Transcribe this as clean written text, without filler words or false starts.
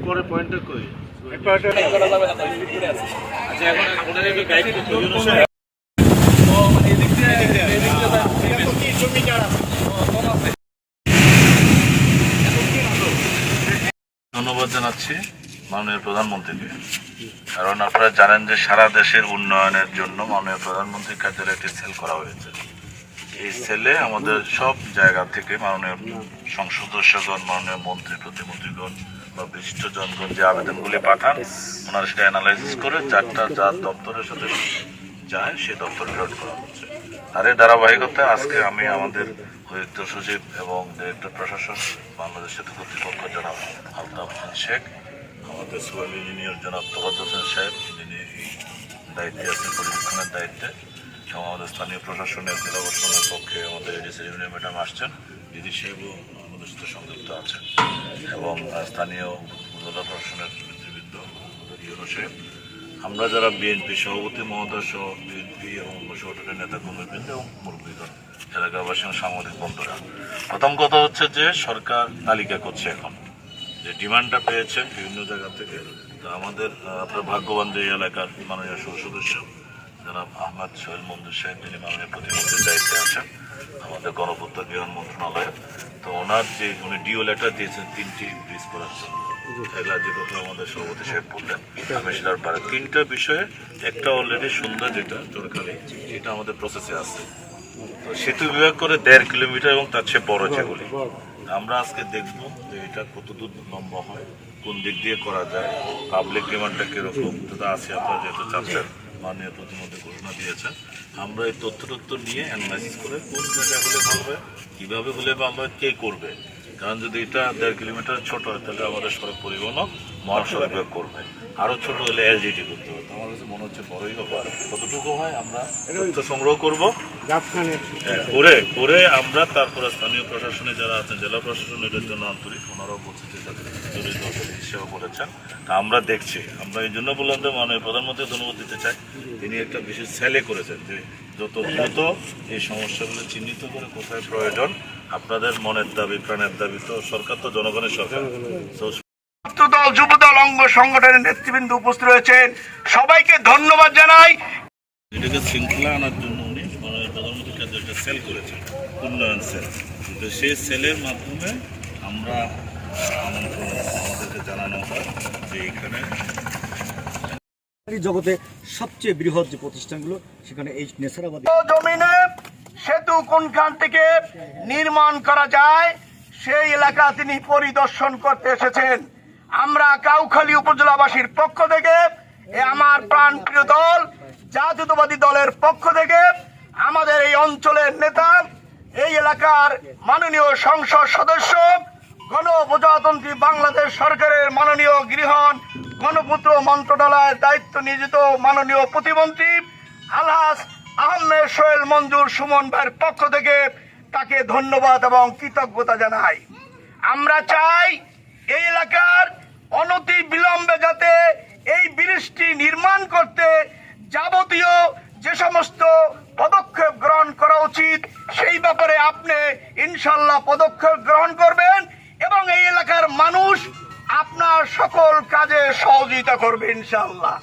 পরে পয়েন্টটা কই ধন্যবাদ জানাচ্ছি মাননীয় প্রধানমন্ত্রীকে, কারণ আপনারা জানেন যে সারা দেশের উন্নয়নের জন্য মাননীয় প্রধানমন্ত্রীর কার্যালয়ে একটি সেল করা হয়েছে। এই সেলে আমাদের সব জায়গা থেকে মাননীয় সংসদ সদস্যগণ, মাননীয় মন্ত্রী প্রতিমন্ত্রীগণ বা বিশিষ্ট জনগণ যে আবেদনগুলি পাঠান, ওনারা সেটা অ্যানালাইসিস করে যার দপ্তরের সাথে যায় সে দপ্তর ফেরত করা হচ্ছে। আর এর ধারাবাহিকতায় আজকে আমি আমাদের অতিরিক্ত সচিব এবং ডিরেক্টর প্রশাসন বাংলাদেশ সেতু কর্তৃপক্ষ জনাব আলতাফ হোসেন শেখ, আমাদের সোয়েল ইঞ্জিনিয়ার জনাব তোফাজ্জল হোসেন সাহেব, যিনি দায়িত্বে আছেন পরিবেক্ষণের দায়িত্বে, এবং আমাদের স্থানীয় প্রশাসনের জেলা প্রশাসনের পক্ষে আমাদের এডিসি ইউনিয়ন ম্যাডাম আসছেন, দিদি সাহেবও আমাদের সাথে সংযুক্ত আছেন, এবং স্থানীয় জেলা প্রশাসনের নেতৃবৃন্দ আমাদের ইউরো সাহেব, আমরা যারা বিএনপি সভাপতি মহোদয় সহ বিএনপি এবং সংগঠনের নেতা কর্মীবৃন্দ এবং মুরব্বীগণ, এলাকাবাসী এবং সাংবাদিক বন্ধুরা, প্রথম কথা হচ্ছে যে সরকার তালিকা করছে এখন যে ডিমান্ডটা পেয়েছেন বিভিন্ন জায়গা থেকে। তো আমাদের আপনার ভাগ্যবান যে এলাকার মাননীয় সদস্য জনাব আহমদ সোহেল মঞ্জুর সাহেব, যিনি মাননীয় প্রতিমন্ত্রীর দায়িত্বে আছেন আমাদের গণপূর্ত বিমান মন্ত্রণালয়ে, তো ওনার যে উনি ডিও লেটার দিয়েছেন 3টি ব্রিজ করার জন্য, এগুলা যে কথা আমাদের সভাপতি সাহেব বললেন, আমি সেটার পারে 3টা বিষয়ে একটা অলরেডি সুন্দর যেটা চোরখালি, এটা আমাদের প্রসেসে আছে। তো সেতু বিভাগ করে 1.5 কিলোমিটার এবং তার চেয়ে বড় যেগুলি, আমরা আজকে দেখব যে এটা কতদূর লম্বা হয়, কোন দিক দিয়ে করা যায়, পাবলিক ডিমান্ডটা কিরকম, তো আছে আপনারা যেহেতু চাচ্ছেন, মাননীয় প্রতিমন্ত্রী ঘোষণা দিয়েছেন, আমরা এই তথ্য নিয়ে অ্যানালাইসিস করে কোন জায়গায় হলে ভালো হয়, কীভাবে হলে ভালো হয়, কে করবে। কারণ যদি এটা 1.5 কিলোমিটার ছোট হয় তাহলে আমাদের সড়ক পরিবহনও মহাসড়ক বিভাগ করবে, আরও ছোট হলে এলজিটি করতে হবে। আমার কাছে মনে হচ্ছে বড়ই হবে, কতটুকু হয় আমরা তথ্য সংগ্রহ করবো করে আমরা তারপরে স্থানীয় প্রশাসনে যারা আছেন, জেলা প্রশাসন এটার জন্য আন্তরিক, ওনারাও বলছে যে জরুরি হিসেবে বলেছেন, তা আমরা দেখছি। আমরা এই জন্য বললাম যে মাননীয় প্রধানমন্ত্রী ধন্যবাদ দিতে চাই, তিনি একটা বিশেষ সেলে করেছেন যে যত দ্রুত এই সমস্যাগুলো চিহ্নিত করে কোথায় প্রয়োজন, আপনাদের মনের দাবি প্রাণের দাবি, তো সরকার তো জনগণের সরকার, দল যুবদল অঙ্গ সংগঠনের নেতৃবৃন্দ উপস্থিত রয়েছেন, সবাইকে ধন্যবাদ জানাই। এটাকে শৃঙ্খলা আনার জন্য উনি মাননীয় প্রধানমন্ত্রীর কাছে একটা সেল করেছেন, উন্নয়ন সেল। তো সেই সেলের মাধ্যমে আমরা আমাদেরকে জানানো হয় যে এখানে জগতে সবচেয়ে বৃহৎ যে প্রতিষ্ঠানগুলো সেখানে এই নেসারাবাদী জমিনে সেতু কোনখান থেকে নির্মাণ করা যায় সেই এলাকা তিনি পরিদর্শন করতে এসেছেন। আমরা কাউখালী উপজেলাবাসীর পক্ষ থেকে, আমার প্রাণপ্রিয় দল জাতীয়তাবাদী দলের পক্ষ থেকে, আমাদের এই অঞ্চলের নেতা, এই এলাকার মাননীয় সংসদ সদস্য, গণপ্রজাতন্ত্রী বাংলাদেশ সরকারের মাননীয় গৃহণ গণপূর্ত মন্ত্রণালয়ের দায়িত্ব নিয়োজিত মাননীয় প্রতিমন্ত্রী আলহাজ আহমেদ সোহেল মঞ্জুর সুমন ভাইয়ের পক্ষ থেকে তাকে ধন্যবাদ এবং কৃতজ্ঞতা জানাই। আমরা চাই এই এলাকার অনতি বিলম্বে যাতে এই ব্রিজটি নির্মাণ করতে যাবতীয় যে সমস্ত পদক্ষেপ গ্রহণ করা উচিত সেই ব্যাপারে আপনি ইনশাল্লাহ পদক্ষেপ গ্রহণ করবেন এবং এই এলাকার মানুষ আপনার সকল কাজে সহযোগিতা করবে ইনশাল্লাহ।